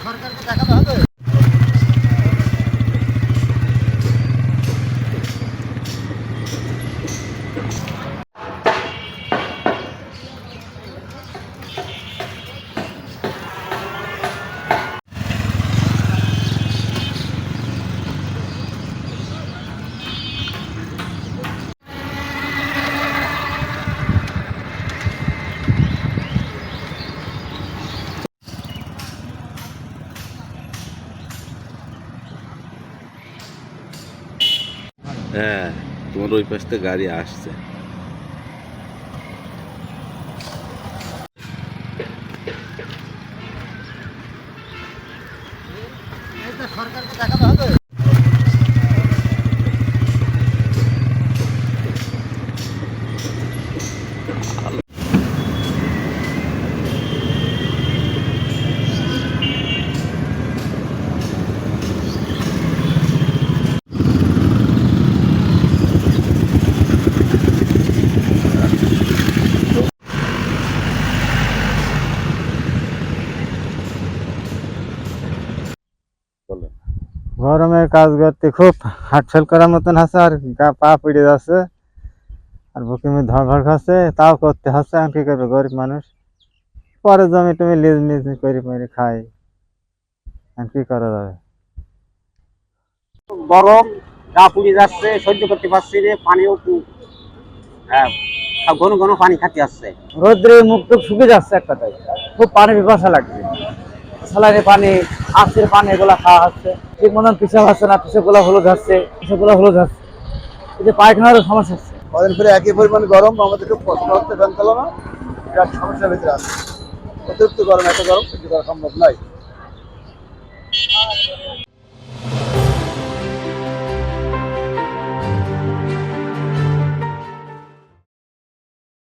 সরকারকে দেখাতে হবে। হ্যাঁ, তোমার ওই পাশ থেকে গাড়ি আসছে। সরকারকে দেখাতে হবে। গরমের কাজ করতে খুব হাটফেল করার মতন আছে, আর পা পিড়ে যাচ্ছে, আর বুকে ধড় খাচ্ছে, তাও করতে হচ্ছে। আর কি করবে গরিব মানুষ, পরে জমি টমি লিজ মিজ করে মেরে খাই, আর কি করা যাবে। গরম, গা পুড়ে যাচ্ছে, সহ্য করতে পারছি রে। পানিও ঘন ঘন পানি খাতে আসছে, রোদ্রে মুখ টুক শুকিয়ে যাচ্ছে। এক কথায় খুব পানি পিপাসা লাগছে। স্যালাইনে পানি, আখের পানি, এগুলা খাওয়া হচ্ছে। ঠিক মতন পিসাব হচ্ছে না, পিসাবগুলো হলুদ হচ্ছে, পিসাবগুলো হলুদ হচ্ছে। এই যে পায়খানারও সমস্যা হচ্ছে। কদিন পরে একই পরিমাণ গরম, আমাদের খুব কষ্ট হচ্ছে, ফ্যান চালানো বিরাট সমস্যার ভিতরে আছে। অতিরিক্ত গরম, এত গরম সহ্য করা সম্ভব নয়।